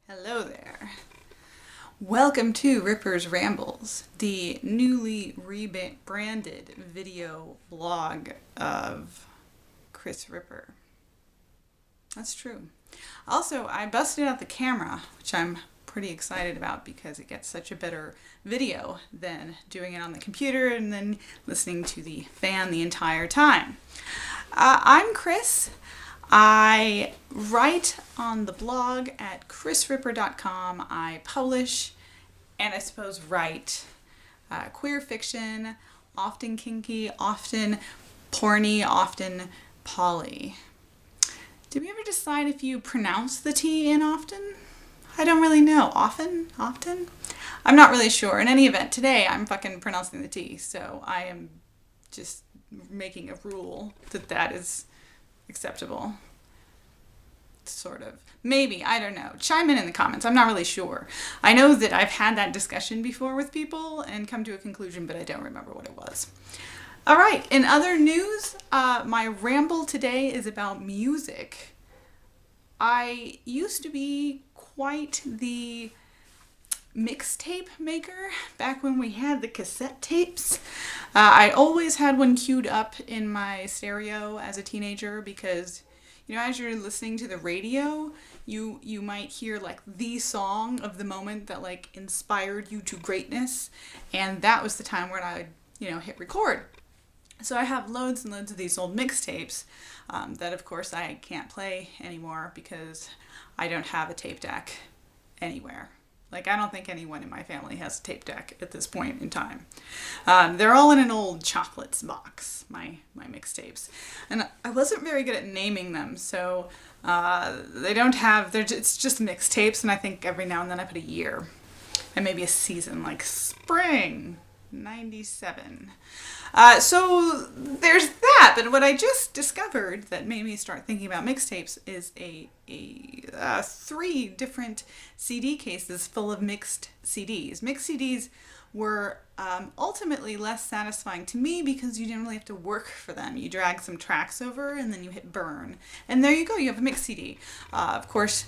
Hello there. Welcome to Ripper's Rambles, the newly rebranded video blog of Kris Ripper. That's true. Also, I busted out the camera, which I'm pretty excited about because it gets such a better video than doing it on the computer and then listening to the fan the entire time. I'm Kris. I write on the blog at krisripper.com. I publish and I suppose write queer fiction, often kinky, often porny, often poly. Did we ever decide if you pronounce the T in often? I don't really know. Often? I'm not really sure. In any event, today I'm fucking pronouncing the T, so I am just making a rule that is acceptable. Sort of. Maybe. I don't know. Chime in the comments. I'm not really sure. I know that I've had that discussion before with people and come to a conclusion, but I don't remember what it was. All right. In other news, my ramble today is about music. I used to be quite the mixtape maker back when we had the cassette tapes. I always had one queued up in my stereo as a teenager because, you know, as you're listening to the radio, you might hear like the song of the moment that like inspired you to greatness, and that was the time when I would, hit record. So I have loads and loads of these old mixtapes that of course I can't play anymore because I don't have a tape deck anywhere. Like, I don't think anyone in my family has a tape deck at this point in time. They're all in an old chocolates box, my mixtapes. And I wasn't very good at naming them, so it's just mixtapes, and I think every now and then I put a year. And maybe a season, like spring 97. So there's that, but what I just discovered that made me start thinking about mixtapes is a 3 different CD cases full of mixed CDs. Mixed CDs were ultimately less satisfying to me because you didn't really have to work for them. You drag some tracks over and then you hit burn, and there you go, you have a mixed CD. Of course,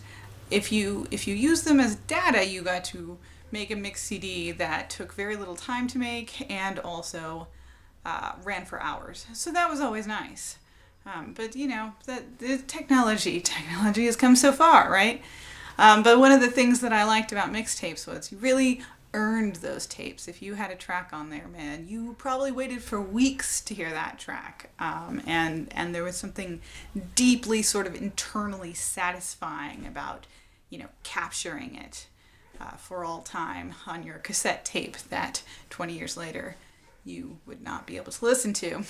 if you use them as data, you got to make a mixed CD that took very little time to make and also ran for hours. So that was always nice. But the technology has come so far, right? But one of the things that I liked about mixtapes was you really earned those tapes. If you had a track on there, man, you probably waited for weeks to hear that track. And there was something deeply sort of internally satisfying about, capturing it for all time on your cassette tape that 20 years later you would not be able to listen to.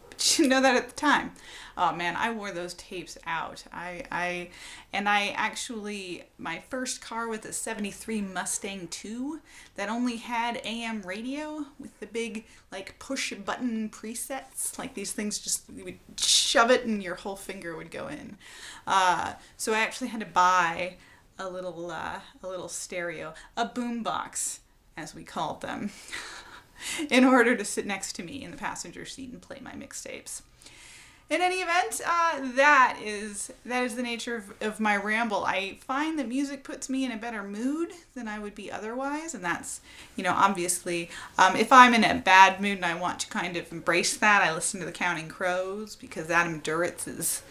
But you didn't know that at the time. Oh man, I wore those tapes out. I actually, my first car was a 73 Mustang II that only had AM radio with the big like push button presets. Like these things just, you would shove it and your whole finger would go in. So I actually had to buy a little stereo, a boombox, as we called them, in order to sit next to me in the passenger seat and play my mixtapes. In any event, that is the nature of my ramble. I find that music puts me in a better mood than I would be otherwise, and that's, obviously, if I'm in a bad mood and I want to kind of embrace that, I listen to the Counting Crows because Adam Duritz is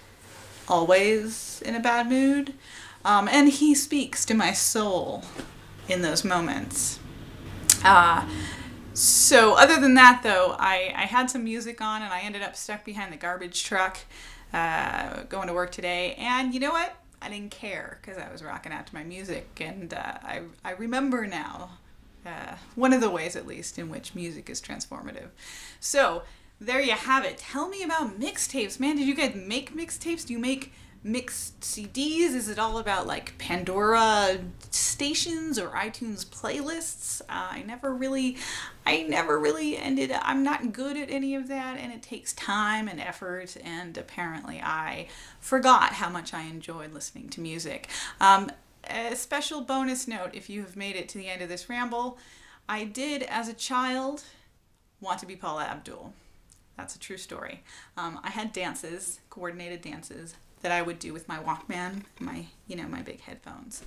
always in a bad mood. And he speaks to my soul in those moments. So other than that, though, I had some music on and I ended up stuck behind the garbage truck going to work today. And you know what? I didn't care because I was rocking out to my music. And I remember now one of the ways, at least, in which music is transformative. So there you have it. Tell me about mixtapes. Man, did you guys make mixtapes? Do you make mixed CDs? Is it all about like Pandora stations or iTunes playlists? I never really ended up, I'm not good at any of that, and it takes time and effort, and apparently I forgot how much I enjoyed listening to music. A special bonus note, if you have made it to the end of this ramble, I did as a child want to be Paula Abdul. That's a true story. I had dances, coordinated dances, that I would do with my Walkman, my big headphones.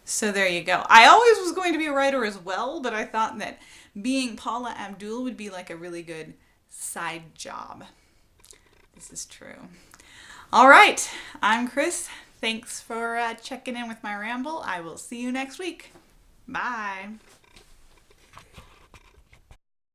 So there you go. I always was going to be a writer as well, but I thought that being Paula Abdul would be like a really good side job. This is true. All right, I'm Kris. Thanks for checking in with my ramble. I will see you next week. Bye.